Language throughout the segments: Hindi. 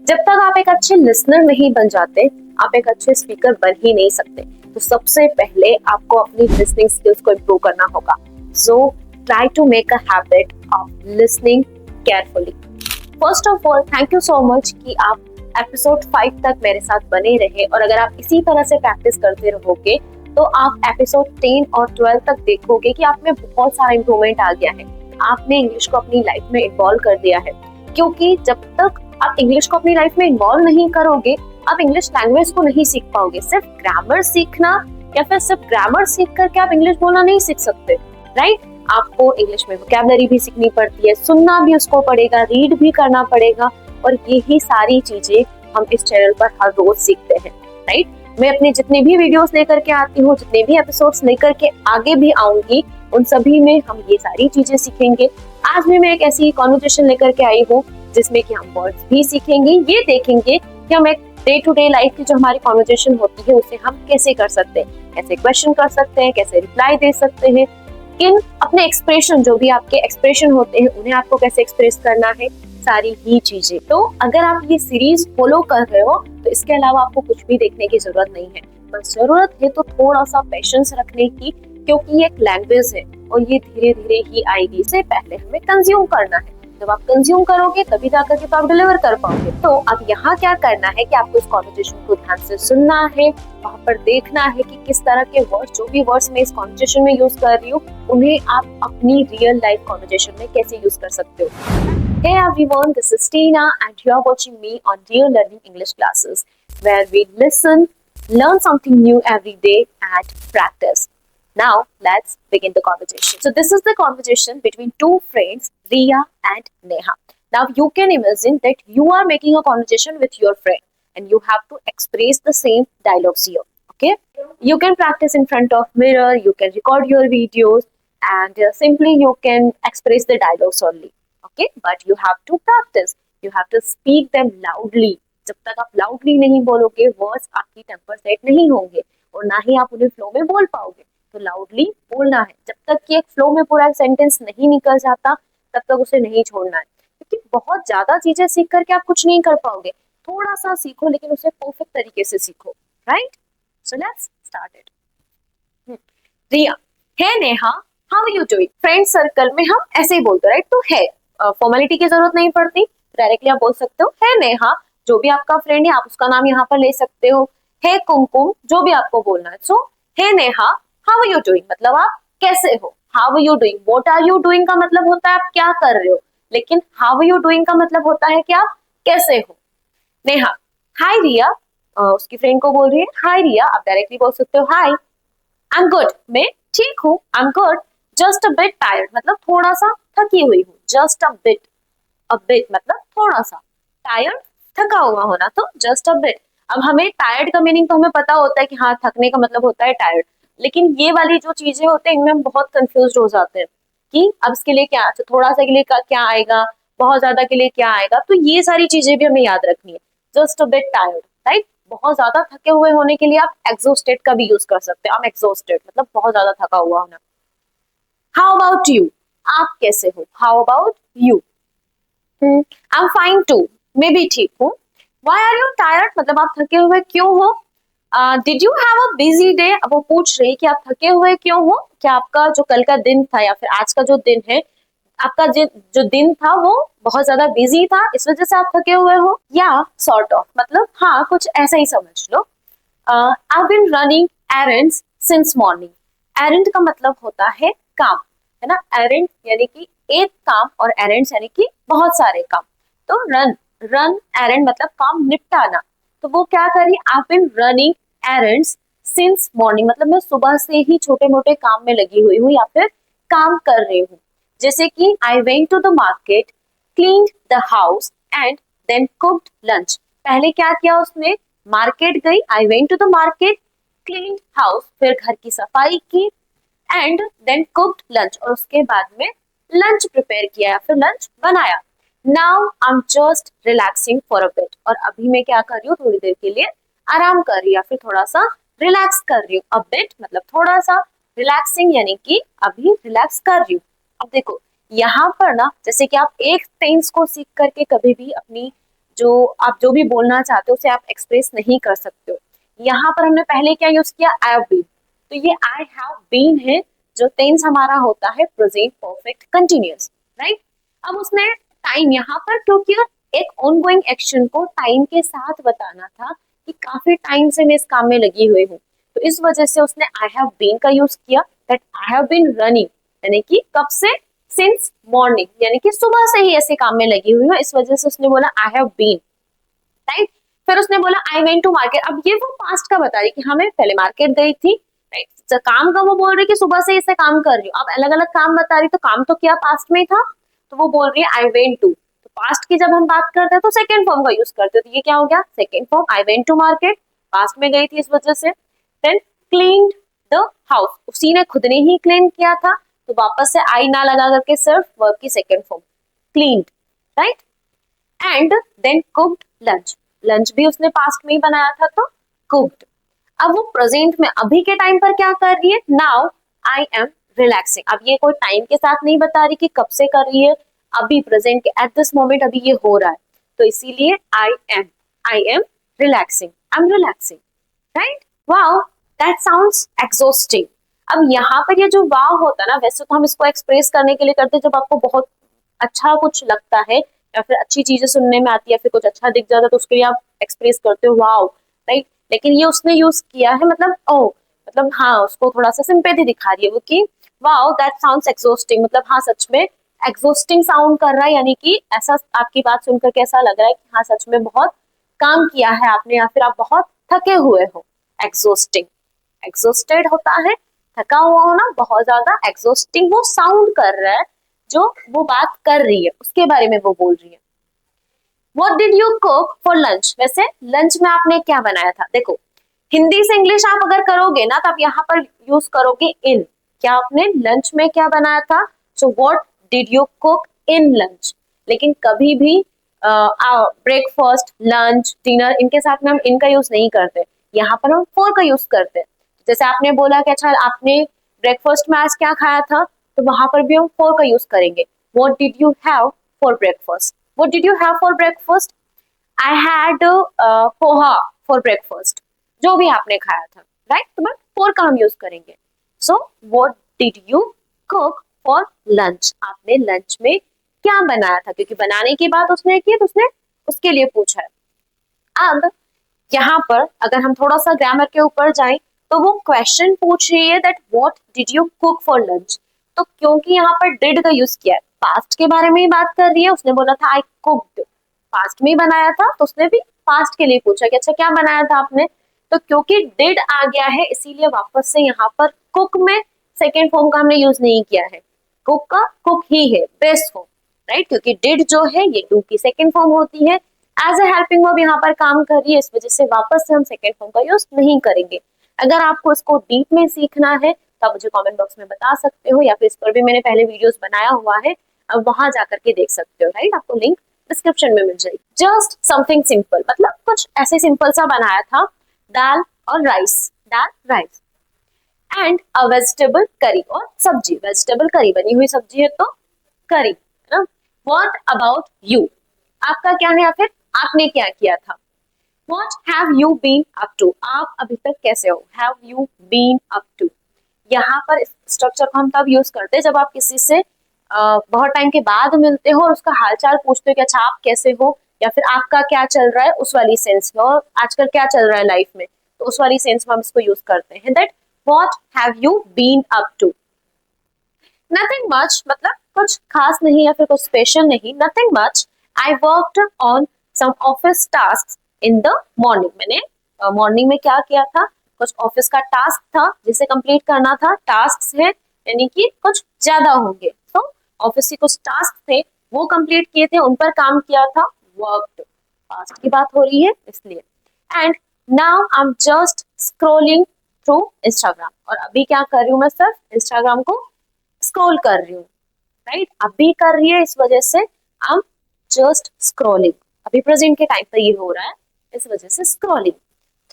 जब तक आप एक अच्छे लिसनर नहीं बन जाते, आप एक अच्छे स्पीकर बन ही नहीं सकते। तो सबसे पहले आपको अपनी लिसनिंग स्किल्स को इम्प्रूव करना होगा। So try to make a habit of listening carefully. First of all, thank you so much कि आप एपिसोड 5 तक मेरे साथ बने रहे, और अगर आप इसी तरह से प्रैक्टिस करते रहोगे तो आप एपिसोड 10 और 12 तक देखोगे कि आप में बहुत सारा इम्प्रूवमेंट आ गया है। आपने इंग्लिश को अपनी लाइफ में इन्वॉल्व कर दिया है, क्योंकि जब तक आप इंग्लिश को अपनी लाइफ में इन्वॉल्व नहीं करोगे, आप इंग्लिश लैंग्वेज को नहीं सीख पाओगे। सिर्फ ग्रामर सीखना या फिर सिर्फ ग्रामर सीख करके आप इंग्लिश बोलना नहीं सीख सकते, राइट? आपको इंग्लिश में वोकैबुलरी भी सीखनी पड़ती है, सुनना भी उसको पड़ेगा, रीड भी करना पड़ेगा, और यही सारी चीजें हम इस चैनल पर हर रोज सीखते हैं, राइट? मैं अपने जितने भी वीडियोस लेकर के आती हूँ, जितने भी एपिसोड्स लेकर के आगे भी आऊंगी, उन सभी में हम ये सारी चीजें सीखेंगे। आज भी मैं एक ऐसी कॉन्वर्सेशन लेकर के आई हूँ जिसमें कि हम वर्ड्स भी सीखेंगे, ये देखेंगे कि हम एक डे टू डे लाइफ की जो हमारी कॉन्वर्सेशन होती है उसे हम कैसे कर सकते हैं, कैसे क्वेश्चन कर सकते हैं, कैसे रिप्लाई दे सकते हैं, किन अपने एक्सप्रेशन, जो भी आपके एक्सप्रेशन होते हैं उन्हें आपको कैसे एक्सप्रेस करना है, सारी ही चीजें। तो अगर आप ये सीरीज फॉलो कर रहे हो तो इसके अलावा आपको कुछ भी देखने की जरूरत नहीं है। बस जरूरत है तो थोड़ा सा पेशेंस रखने की, क्योंकि ये एक लैंग्वेज है और ये धीरे धीरे ही आएगी। इससे पहले हमें कंज्यूम करना है। जब आप कंज्यूम करोगे तभी जाकर के तो आप डिलीवर कर पाओगे। तो अब यहाँ क्या करना है कि आपको इस कॉन्वर्सेशन को ध्यान से सुनना है, वहाँ पर देखना है कि किस तरह के वर्ड्स, जो भी वर्ड्स मैं इस कॉन्वर्सेशन में यूज कर रही हूँ, उन्हें आप अपनी रियल लाइफ कॉन्वर्सेशन में कैसे यूज कर सकते हो। Hey everyone, this is Tina and you are watching me on Real Learning English Classes, where we listen, learn something new every day and practice. Now, let's begin the conversation. So this is the conversation between two friends, Riya and Neha. Now, you can imagine that you are making a conversation with your friend and you have to express the same dialogues here, okay? You can practice in front of mirror, you can record your videos, and simply you can express the dialogues only. Okay, but you have to practice. You have to speak them loudly. जब तक आप loudly नहीं बोलोगे, वर्ड्स आपकी टेम्पर सेट नहीं होंगे और ना ही आप उन्हें फ्लो में बोल पाओगे। तो लाउडली बोलना है। जब तक कि एक फ्लो में पूरा एक सेंटेंस नहीं निकल जाता, तब तक उसे नहीं छोड़ना है, क्योंकि बहुत ज्यादा चीजें सीख करके आप कुछ नहीं कर पाओगे। थोड़ा सा सीखो, लेकिन उसे परफेक्ट तरीके से सीखो, right? So let's start it. Riya, hey Neha, how are you doing? Friend circle में हम ऐसे ही बोलते, राइट? तो है, फॉर्मेलिटी की जरूरत नहीं पड़ती, डायरेक्टली आप बोल सकते हो हे नेहा। जो भी आपका फ्रेंड है आप उसका नाम यहाँ पर ले सकते हो। हे कुमकुम, जो भी आपको बोलना है। So hey Neha, how are you doing मतलब आप कैसे हो। How are you doing, what are you doing का मतलब होता है आप क्या कर रहे हो, लेकिन हाउ आर यू डूइंग का मतलब होता है कि आप कैसे हो। नेहा, हाय रिया, उसकी फ्रेंड को बोल रही है हाय रिया। आप डायरेक्टली बोल सकते हो हाय, आई एम गुड, मैं ठीक हूँ, I am good, just a bit tired मतलब थोड़ा सा थकी हुई हूँ। जस्ट अ बिट मतलब थोड़ा सा, टायर्ड थका हुआ होना, तो जस्ट अ बिट। अब हमें टायर्ड का मीनिंग तो हमें पता होता है कि हाँ, थकने का मतलब होता है टायर्ड, लेकिन ये वाली जो चीजें होते हैं इनमें हम बहुत कंफ्यूज हो जाते हैं कि अब इसके लिए क्या, तो थोड़ा सा के लिए क्या आएगा, बहुत ज्यादा के लिए क्या आएगा। तो ये सारी चीजें भी हमें याद रखनी है। Just a bit tired, right? बहुत ज्यादा थके हुए होने के लिए आप एग्जॉस्टेड का भी यूज कर सकते हैं। आई एम एग्जॉस्टेड मतलब बहुत ज्यादा थका हुआ होना। हाउ अबाउट यू, आप कैसे हो। How about you, I am fine too, मैं भी ठीक हूँ। व्हाई आर यू टायर्ड मतलब आप थके हुए क्यों हो। Did you have a busy day, अब वो पूछ रही कि आप थके हुए क्यों हो। क्या आपका जो कल का दिन था या फिर आज का जो दिन है, आपका जो दिन था वो बहुत ज्यादा बिजी था, इस वजह से आप थके हुए हो। या सॉर्ट ऑफ मतलब हाँ, कुछ ऐसा ही समझ लो। I been running errands since morning. Errand का मतलब होता है काम, है ना? एरेंड यानी कि एक काम और एरेंड्स यानी कि बहुत सारे काम। तो रन एरेंड मतलब काम निपटाना। तो वो क्या करी, I been running errands since morning मतलब मैं सुबह से ही छोटे मोटे काम में लगी हुई हूँ या फिर काम कर रही हूँ। जैसे कि I went to the market, cleaned the house and then cooked lunch. पहले क्या किया उसने, मार्केट गई, I went to the market, cleaned house फिर घर की सफाई की, एंड देन कुक्ड लंच और उसके बाद में लंच प्रिपेयर किया या फिर लंच बनाया। Now I am just relaxing for a bit, और अभी मैं क्या कर रही हूँ, थोड़ी देर के लिए आराम कर रही हूँ या फिर थोड़ा सा रिलैक्स कर रही हूँ। अ बिट मतलब थोड़ा सा, रिलैक्सिंग यानी कि अभी रिलैक्स कर रही हूँ। अब देखो यहाँ पर ना, जैसे कि आप एक टेंस को सीख करके कभी भी अपनी जो आप जो भी बोलना चाहते हो उसे आप एक्सप्रेस नहीं कर सकते हो। यहाँ पर हमने पहले क्या यूज किया, आई हैव बीन, तो ये आई हैव बीन है, जो टेंस हमारा होता है प्रेजेंट परफेक्ट कंटिन्यूअस, राइट। अब उसने टाइम यहाँ पर, क्योंकि एक ऑनगोइंग एक्शन को टाइम के साथ बताना था कि काफी टाइम से मैं इस काम में लगी हुई हूँ, तो इस वजह से उसने आई हैव बीन का यूज किया, that I have been running, यानी कि कब से, सिंस मॉर्निंग, यानी कि सुबह से ही ऐसे काम में लगी हुई हूँ, इस वजह से उसने बोला आई हैव बीन, राइट। फिर उसने बोला आई वेंट टू मार्केट, अब ये वो पास्ट का बता रही कि हाँ मैं पहले मार्केट गई थी, राइट। काम का वो बोल रही कि सुबह से इसे काम कर रही हूँ, अब अलग अलग काम बता रही, तो काम तो क्या पास्ट में ही था, तो वो बोल रही है आई वेंट टू, तो पास्ट की जब हम बात करते हैं तो सेकेंड फॉर्म का यूज करते हैं, तो ये क्या हो गया, second form, I went to market, past में गई थी इस वजह से। देन क्लीन्ड द हाउस, उसी ने खुद ने ही क्लीन किया था, तो वापस से आई ना लगा करके सिर्फ वर्ब की second form cleaned, right. And then cooked lunch, lunch भी उसने पास्ट में ही बनाया था, तो कुक्ड। अब वो प्रेजेंट में अभी के टाइम पर क्या कर रही है, नाउ आई एम रिलैक्सिंग, अब ये कोई टाइम के साथ नहीं बता रही कि कब से कर रही है, अभी प्रेजेंट के एट दिस मोमेंट अभी ये हो रहा है, तो इसीलिए I am relaxing, I am relaxing, right. Wow, that sounds exhausting. अब यहाँ पर ये जो वाव होता है ना, वैसे तो हम इसको एक्सप्रेस करने के लिए करते हैं जब आपको बहुत अच्छा कुछ लगता है या फिर अच्छी चीजें सुनने में आती है, फिर कुछ अच्छा दिख जाता है, तो उसके लिए आप एक्सप्रेस करते हो वाव, राइट। लेकिन ये उसने यूज किया है मतलब ओ, मतलब हाँ उसको थोड़ा सा सिंपैथी दिखा रही है वो कि वाओ दैट साउंड्स एग्जॉस्टिंग, मतलब हाँ सच में एग्जॉस्टिंग साउंड कर रहा है, यानी कि ऐसा आपकी बात सुनकर के ऐसा लग रहा है कि हाँ सच में बहुत काम किया है आपने, या फिर आप बहुत थके हुए हो। एग्जॉस्टिंग, एग्जॉस्टेड होता है थका हुआ होना, बहुत ज्यादा, एग्जॉस्टिंग वो साउंड कर रहा है, जो वो बात कर रही है उसके बारे में वो बोल रही है। What did you cook for lunch? वैसे लंच में आपने क्या बनाया था, देखो हिंदी से इंग्लिश आप अगर करोगे ना तो आप यहाँ पर यूज करोगे इन, क्या आपने लंच में क्या बनाया था, so what did you cook in lunch. लेकिन कभी भी ब्रेकफास्ट लंच डिनर इनके साथ में हम इनका यूज नहीं करते, यहाँ पर हम फॉर का यूज करते हैं। जैसे आपने बोला कि अच्छा आपने ब्रेकफास्ट में आज क्या खाया था, तो वहां पर भी हम फॉर का यूज करेंगे, what did you have for breakfast, what did you have for breakfast, I had poha for breakfast, जो भी आपने खाया था, राइट, तो मैं फॉर का हम यूज करेंगे। So what did you cook for lunch, आपने लंच में क्या बनाया था, क्योंकि बनाने की बात उसने की तो उसने उसके लिए पूछा है। अब यहाँ पर अगर हम थोड़ा सा ग्रामर के ऊपर जाएं तो वो क्वेश्चन पूछ रही है that what did you cook for lunch, तो क्योंकि यहाँ पर डिड का यूज किया है, पास्ट के बारे में ही बात कर रही है, उसने बोला था आई कुक्ड, पास्ट में ही बनाया था, तो उसने भी पास्ट के लिए पूछा कि अच्छा क्या बनाया था आपने, तो क्योंकि डिड आ गया है इसीलिए वापस से यहाँ पर कुक में सेकेंड फॉर्म का हमने यूज नहीं किया है, कुक का कुक ही है बेस्ट फॉर्म, राइट, क्योंकि डिड जो है ये डू की सेकेंड फॉर्म होती है, एज ए हेल्पिंग वर्ब यहाँ पर काम कर रही है, इस वजह से वापस से हम सेकेंड फॉर्म का यूज नहीं करेंगे। अगर आपको इसको डीप में सीखना है तो आप मुझे कमेंट बॉक्स में बता सकते हो, या फिर इस पर भी मैंने पहले वीडियोस बनाया हुआ है, अब वहां जाकर के देख सकते हो, राइट, आपको लिंक डिस्क्रिप्शन में मिल जाएगी। जस्ट समथिंग सिंपल, मतलब कुछ ऐसे सिंपल सा बनाया था, दाल और rice, dal rice, and a vegetable curry, और सब्जी, वेजिटेबल करी बनी हुई सब्जी है तो करी, है ना। व्हाट अबाउट यू, आपका क्या है या फिर आपने क्या किया था। What have you been up to, आप अभी तक कैसे हो, have you been up to, यहाँ पर स्ट्रक्चर को हम तब यूज करते हैं जब आप किसी से बहुत टाइम के बाद मिलते हो और उसका हालचाल पूछते हो कि अच्छा आप कैसे हो, या फिर आपका क्या चल रहा है, उस वाली सेंस में, और आजकल क्या चल रहा है लाइफ में, तो उस वाली सेंस में हम इसको यूज करते हैं, that what have you been up to. Nothing much, मतलब कुछ खास नहीं या फिर कुछ स्पेशल नहीं, nothing much, I worked on some office task in the morning, मैंने मॉर्निंग में क्या किया था, कुछ ऑफिस का टास्क था जिसे कंप्लीट करना था, टास्क है यानी कि कुछ ज्यादा होंगे, तो ऑफिस के कुछ टास्क थे वो कंप्लीट किए थे, उन पर काम किया था, वर्कड, पास्ट की बात हो रही है इसलिए। And now I am just scrolling through Instagram, और अभी क्या कर रही हूँ मैं, सिर्फ इंस्टाग्राम को स्क्रॉल कर रही हूँ, राइट, अभी कर रही है इस वजह से आई एम जस्ट स्क्रॉलिंग, अभी प्रेजेंट के टाइम पर ये हो रहा है, इस वजह से स्क्रॉलिंग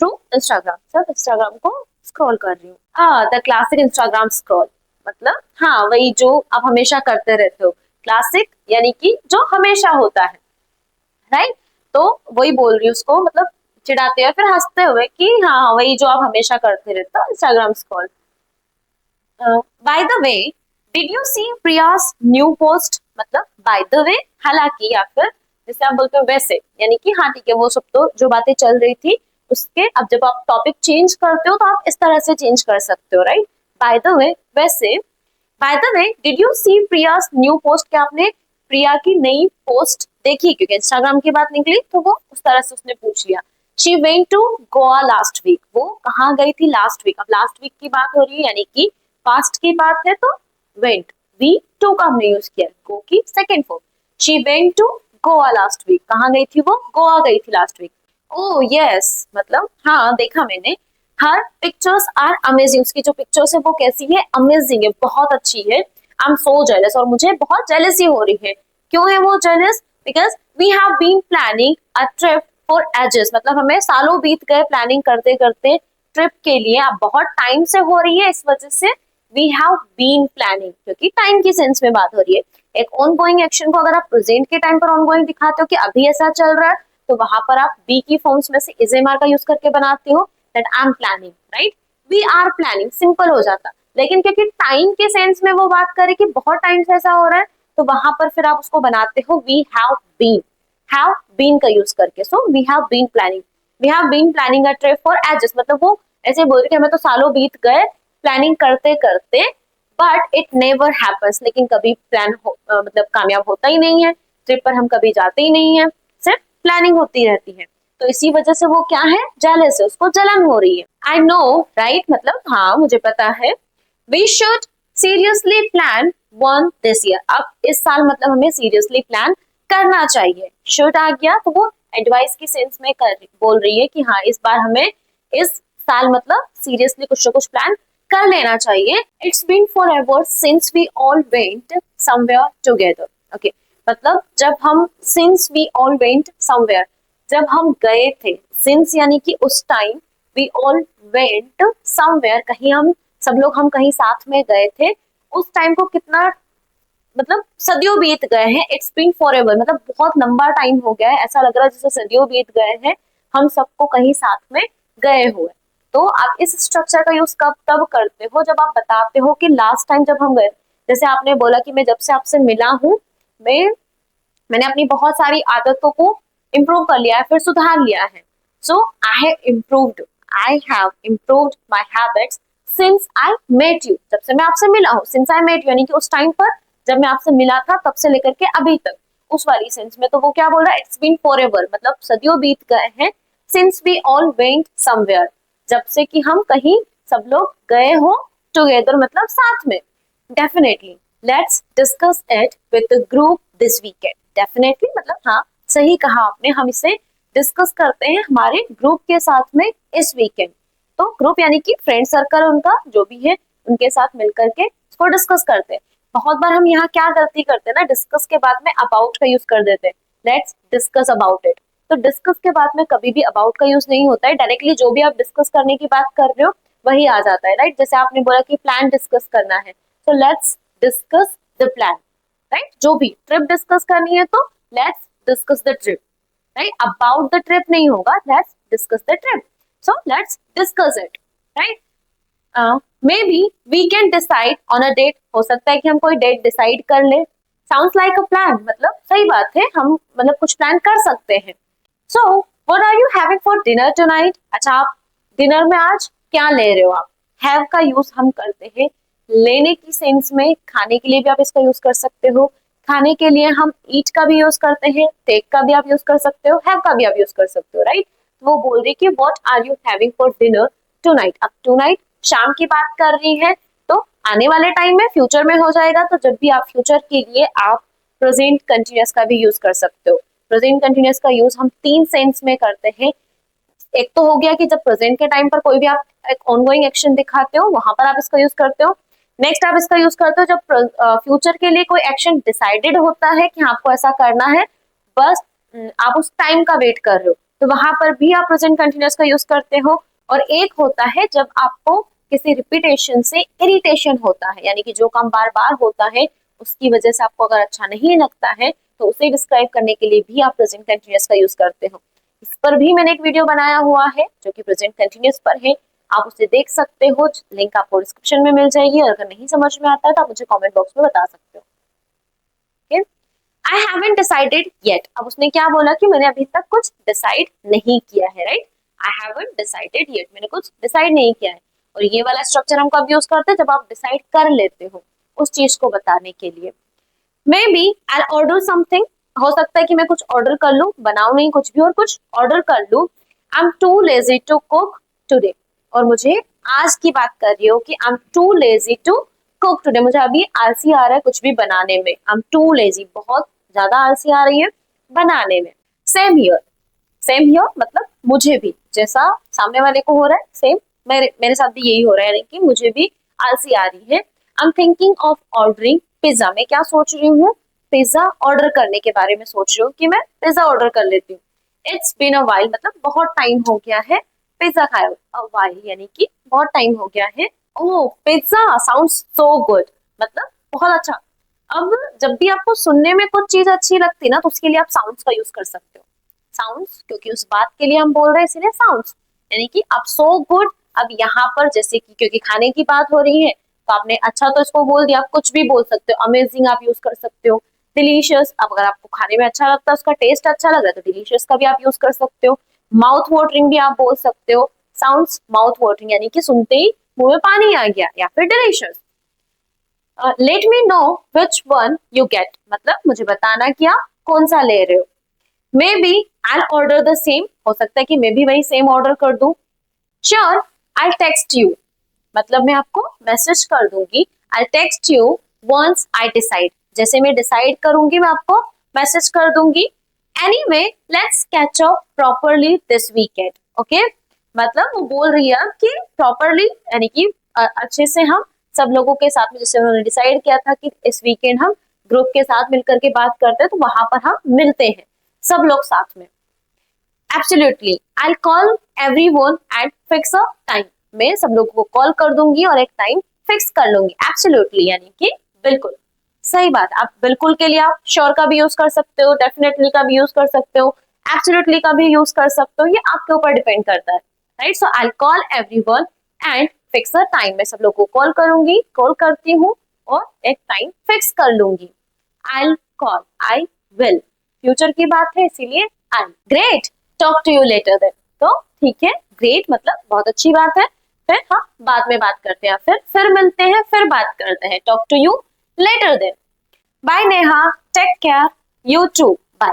थ्रू इंस्टाग्राम, सिर्फ इंस्टाग्राम को स्क्रॉल कर रही हूँ। द क्लासिक इंस्टाग्राम स्क्रॉल, मतलब हाँ वही जो आप हमेशा करते रहते हो, क्लासिक यानी कि जो हमेशा होता है, राइट। तो वही बोल रही हूँ उसको, मतलब चिढ़ाते हुए फिर हंसते हुए कि हाँ वही जो आप हमेशा करते रहते हो, Instagram scroll. By the way, did you see Priya's new post, मतलब बाय द वे, हालांकि, या फिर जैसे आप बोलते हो वैसे, यानी कि हाँ ठीक है, वो सब तो जो बातें चल रही थी उसके, अब जब आप टॉपिक चेंज करते हो तो आप इस तरह से चेंज कर सकते हो, राइट। बाय द वे, वैसे, by the way, did you see Priya's new post, क्या आपने प्रिया की नई पोस्ट देखी, क्योंकि इंस्टाग्राम की बात निकली तो वो उस तरह से उसने पूछ लिया। She went to Goa last week, वो कहाँ गई थी लास्ट वीक, अब लास्ट वीक की बात हो रही है यानी कि पास्ट की बात है, तो वेंट, वी टू का हमने यूज किया, गो की second form. She went to Goa last week, कहाँ गई थी वो, गोवा गई थी लास्ट वीक। ओह यस, मतलब हाँ देखा मैंने, हर पिक्चर्स आर अमेजिंग, उसकी जो पिक्चर्स है वो कैसी है, अमेजिंग है, बहुत अच्छी है। आई एम सो जेलस, और मुझे बहुत जेलसी हो रही है। क्यों है वो jealous, because we have been planning a trip for ages, मतलब हमें सालों बीत गए प्लानिंग करते करते ट्रिप के लिए, अब बहुत टाइम से हो रही है, इस वजह से वी हैव बीन प्लानिंग, क्योंकि टाइम की सेंस में बात हो रही है। एक ऑन गोइंग एक्शन को अगर आप प्रेजेंट के टाइम पर ऑन गोइंग दिखाते हो कि अभी ऐसा चल रहा है, तो वहां पर आप बी की फॉर्म्स में से इज एम आर का यूज करके बनाते हो, that I am planning, right. We are planning, simple हो जाता। लेकिन क्योंकि टाइम के सेंस में वो बात करे कि बहुत टाइम से ऐसा हो रहा है, तो वहां पर फिर आप उसको बनाते हो वी हैव बीन का यूज करके। So we have been planning, we have been planning a trip for ages, मतलब वो ऐसे बोल रहे कि हमें तो सालों बीत गए प्लानिंग करते करते, बट इट नेवर हैपेंस, लेकिन कभी प्लान मतलब कामयाब होता ही नहीं है, ट्रिप पर हम कभी जाते ही नहीं है, सिर्फ प्लानिंग होती रहती है। तो इसी वजह से वो क्या है, जेलस है, उसको जलन हो रही है। आई नो, राइट, मतलब हाँ मुझे पता है। We should seriously plan one this year, अब इस साल मतलब हमें सीरियसली प्लान करना चाहिए। शुड आ गया तो वो एडवाइस की सेंस में बोल रही है कि हाँ इस बार हमें इस साल मतलब सीरियसली कुछ ना कुछ प्लान कर लेना चाहिए। It's been forever since we all went somewhere together, okay, मतलब जब हम, since we all went somewhere, जब हम गए थे, सिंस यानी कि उस time, we all went somewhere, कहीं हम सब लोग हम कहीं साथ में गए थे, उस टाइम को कितना, मतलब सदियों बीत गए हैं, इट्स बीन फॉरएवर, मतलब बहुत लंबा टाइम हो गया है, ऐसा लग रहा है जैसे सदियों बीत गए हैं, हम सबको कहीं साथ में गए हुए। तो आप इस स्ट्रक्चर का यूज कब तब करते हो जब आप बताते हो कि लास्ट टाइम जब हम गए, जैसे आपने बोला कि मैं जब से आपसे मिला हूँ, मैंने अपनी बहुत सारी आदतों को इम्प्रूव कर लिया है, फिर सुधार लिया है। So I have improved my habits since I met you, जब से मैं आपसे मिला हूँ, सिंस आई मेट यू यानी कि उस टाइम पर जब मैं आपसे मिला था तब से लेकर के अभी तक, उस वाली सेंस में। तो वो क्या बोल रहा है, इट्स बीन फॉर एवर, मतलब सदियों बीत गए हैं, since we all went somewhere, जब से कि हम कहीं सब लोग गए हो, टुगेदर मतलब साथ में। Definitely, let's discuss it with the group this weekend, definitely मतलब हाँ सही कहा आपने, हम इसे डिस्कस करते हैं हमारे ग्रुप के साथ में इस वीकेंड। तो ग्रुप यानी कि फ्रेंड सर्कल उनका जो भी है, उनके साथ मिलकर के इसको डिस्कस करते हैं। बहुत बार हम यहाँ क्या गलती करते हैं ना, डिस्कस के बाद में अबाउट का यूज कर देते हैं, लेट्स डिस्कस अबाउट इट। तो डिस्कस के बाद में कभी भी अबाउट का यूज नहीं होता है, डायरेक्टली जो भी आप डिस्कस करने की बात कर रहे हो वही आ जाता है, राइट। जैसे आपने बोला कि प्लान डिस्कस करना है, तो let's discuss the plan, right. जो भी ट्रिप डिस्कस करनी है तो let's discuss the trip, right. About the trip नहीं होगा, let's discuss the trip, so let's discuss it, right. Maybe we can decide on a date, हो सकता है कि हम कोई डेट डिसाइड कर ले। साउंड्स लाइक अ प्लान, मतलब सही बात है, हम मतलब कुछ प्लान कर सकते हैं। So what are you having for dinner tonight, अच्छा आप डिनर में आज क्या ले रहे हो। आप हैव का यूज हम करते हैं लेने की सेंस में, खाने के लिए भी आप इसका यूज कर सकते हो, खाने के लिए हम ईट का भी यूज करते हैं, टेक का भी आप यूज कर सकते हो, हैव का भी आप यूज कर सकते हो, राइट। तो वो बोल रही कि what are you having for dinner tonight, अब टुनाइट शाम की बात कर रही है, तो आने वाले टाइम में फ्यूचर में हो जाएगा, तो जब भी आप फ्यूचर के लिए आप प्रेजेंट कंटिन्यूअस का भी यूज कर सकते हो। प्रेजेंट कंटिन्यूअस का यूज हम तीन सेंस में करते हैं। एक तो हो गया कि जब प्रेजेंट के टाइम पर कोई भी आप एक ऑनगोइंग एक्शन दिखाते हो, वहां पर आप इसका यूज करते हो। नेक्स्ट आप इसका यूज करते हो जब फ्यूचर के लिए कोई एक्शन डिसाइडेड होता है कि आपको ऐसा करना है, बस आप उस टाइम का वेट कर रहे हो, तो वहां पर भी आप प्रेजेंट कंटिन्यूअस का यूज करते हो। और एक होता है जब आपको किसी रिपीटेशन से इरिटेशन होता है, यानी कि जो काम बार बार होता है उसकी वजह से आपको अगर अच्छा नहीं लगता है, तो उसे डिस्क्राइब करने के लिए भी आप प्रेजेंट कंटिन्यूअस का यूज करते हो। इस पर भी मैंने एक वीडियो बनाया हुआ है जो कि प्रेजेंट कंटिन्यूअस पर है, आप उसे देख सकते हो, लिंक आपको डिस्क्रिप्शन में मिल जाएगी। अगर नहीं समझ में आता है तो आप मुझे कमेंट बॉक्स में बता सकते हो। आई हैवंट डिसाइडेड येट, अब उसने क्या बोला कि मैंने अभी तक कुछ डिसाइड नहीं किया है, right. I haven't decided yet, मैंने कुछ डिसाइड नहीं किया है। और ये वाला स्ट्रक्चर हम कब यूज करते हैं, जब आप डिसाइड कर लेते हो उस चीज को बताने के लिए। Maybe I order something, हो सकता है कि मैं कुछ ऑर्डर कर लूं, बनाऊं नहीं कुछ भी और कुछ ऑर्डर कर लूं। I am too lazy to cook today, और मुझे आज की बात कर रही हो कि I am too lazy to cook today, मुझे अभी आलसी आ रहा है कुछ भी बनाने में। आई एम टू लेजी, बहुत ज्यादा आलसी आ रही है बनाने में। सेम हियर, सेम हियर मतलब मुझे भी, जैसा सामने वाले को हो रहा है सेम मेरे साथ भी यही हो रहा है कि मुझे भी आलसी आ रही है। I am thinking of ordering pizza, मैं क्या सोच रही हूँ, पिज्जा ऑर्डर करने के बारे में सोच रही हूँ कि मैं पिज्जा ऑर्डर कर लेती हूँ। इट्स बीन अ वाइल मतलब बहुत टाइम हो गया है पिज्जा खाए, अ वाइल यानी कि बहुत टाइम हो गया है। ओह पिज्जा साउंड्स सो गुड, मतलब बहुत अच्छा। अब जब भी आपको सुनने में कुछ चीज अच्छी लगती ना तो उसके लिए आप साउंड्स का यूज कर सकते हो। साउंड्स, क्योंकि उस बात के लिए हम बोल रहे हैं इसीलिए साउंड्स, यानी कि आप सो गुड। अब यहाँ पर जैसे कि क्योंकि खाने की बात हो रही है तो आपने अच्छा तो इसको बोल दिया, आप कुछ भी बोल सकते हो, अमेजिंग आप यूज कर सकते हो, डिलीशियस, अब अगर आपको खाने में अच्छा लगता है, उसका टेस्ट अच्छा लग रहा है तो डिलीशियस का भी आप यूज कर सकते हो। माउथ वाटरिंग भी आप बोल सकते हो, साउंड्स माउथ वाटरिंग यानी कि सुनते ही मुंह में पानी आ गया, या फिर delicious. Let me know which one you get, मतलब मुझे बताना कि आप कौन सा ले रहे हो। Maybe I order the same, हो सकता है कि मैं भी वही सेम ऑर्डर कर दूं। श्योर आई टेक्स्ट यू, मतलब मैं आपको मैसेज कर दूंगी। I text you once I decide, जैसे मैं डिसाइड करूंगी मैं आपको मैसेज कर दूंगी। Anyway let's catch up properly this weekend, okay, मतलब वो बोल रही है कि प्रॉपरली यानी कि अच्छे से हम सब लोगों के साथ में, जैसे उन्होंने डिसाइड किया था कि इस वीकेंड हम ग्रुप के साथ मिलकर के बात करते हैं तो वहां पर हम मिलते हैं सब लोग साथ में। Absolutely I call everyone and fix a time, मैं सब लोगों को कॉल कर दूंगी और एक टाइम फिक्स कर लूंगी। एब्सोल्युटली यानी कि बिल्कुल सही बात। आप बिल्कुल के लिए आप श्योर का भी यूज कर सकते हो, डेफिनेटली का भी यूज कर सकते हो, एब्सोल्युटली का भी यूज कर सकते हो, ये आपके ऊपर डिपेंड करता है, right. So I call everyone and fix a time, मैं सब लोगों को कॉल करूंगी, कॉल करती हूँ और एक टाइम फिक्स कर लूंगी। I call, I will, future की बात है इसीलिए I. Great, talk to you later then, तो ठीक है, ग्रेट मतलब बहुत अच्छी बात है, फिर हाँ बाद में बात करते हैं, फिर मिलते हैं, फिर बात करते हैं, talk to you later then. Bye Neha, take care, you too, bye,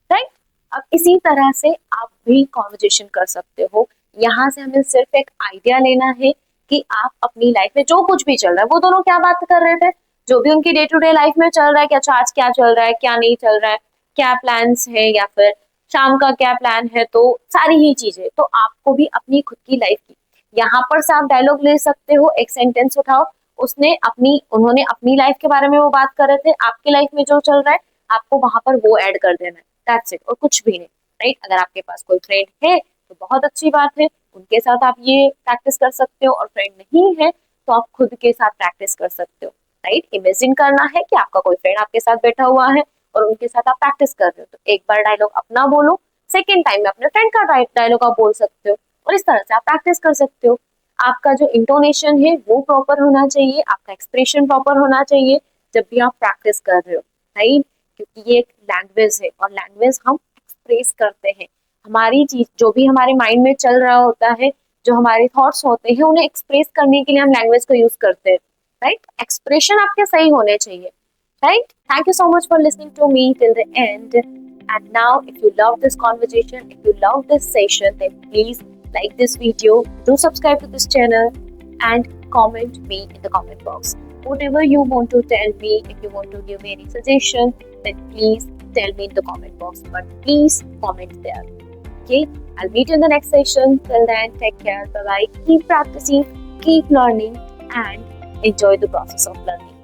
right. अब इसी तरह से आप भी कॉन्वर्जेशन कर सकते हो। यहाँ से हमें सिर्फ एक आइडिया लेना है कि आप अपनी लाइफ में जो कुछ भी चल रहा है, वो दोनों क्या बात कर रहे थे, जो भी उनकी डे टू डे लाइफ में चल रहा है, कि अच्छा आज क्या चल रहा है, क्या नहीं चल रहा है, क्या प्लान्स है, या फिर शाम का क्या प्लान है, तो सारी ही चीजें। तो आपको भी अपनी खुद की लाइफ की, यहाँ पर से आप डायलॉग ले सकते हो, एक सेंटेंस उठाओ, उन्होंने अपनी लाइफ के बारे में वो बात कर रहे थे, आपकी लाइफ में जो चल रहा है आपको वहां पर वो ऐड कर देना है, दैट्स इट, और कुछ भी नहीं, राइट। अगर आपके पास कोई फ्रेंड है तो बहुत अच्छी बात है, उनके साथ आप ये प्रैक्टिस कर सकते हो, और फ्रेंड नहीं है तो आप खुद के साथ प्रैक्टिस कर सकते हो, राइट। इमेजिन करना है कि आपका कोई फ्रेंड आपके साथ बैठा हुआ है और उनके साथ आप प्रैक्टिस कर रहे हो, तो एक बार डायलॉग अपना बोलो, सेकेंड टाइम में अपने फ्रेंड का डायलॉग आप बोल सकते हो, और इस तरह से आप प्रैक्टिस कर सकते हो। आपका जो इंटोनेशन है वो प्रॉपर होना चाहिए, आपका एक्सप्रेशन प्रॉपर होना चाहिए जब भी आप प्रैक्टिस कर रहे हो, राइट, क्योंकि ये एक लैंग्वेज है और लैंग्वेज हम एक्सप्रेस करते हैं, हमारी चीज जो भी हमारे माइंड में चल रहा होता है, जो हमारे थॉट्स होते हैं, उन्हें एक्सप्रेस करने के लिए हम लैंग्वेज को यूज करते हैं, राइट। एक्सप्रेशन आपके सही होने चाहिए, right? Thank you so much for listening to me till the end. And now, if you love this conversation, if you love this session, then please like this video, do subscribe to this channel, and comment me in the comment box. Whatever you want to tell me, if you want to give me any suggestion, then please tell me in the comment box. But please comment there. Okay? I'll meet you in the next session. Till then, take care. Bye bye. Keep practicing, keep learning, and enjoy the process of learning.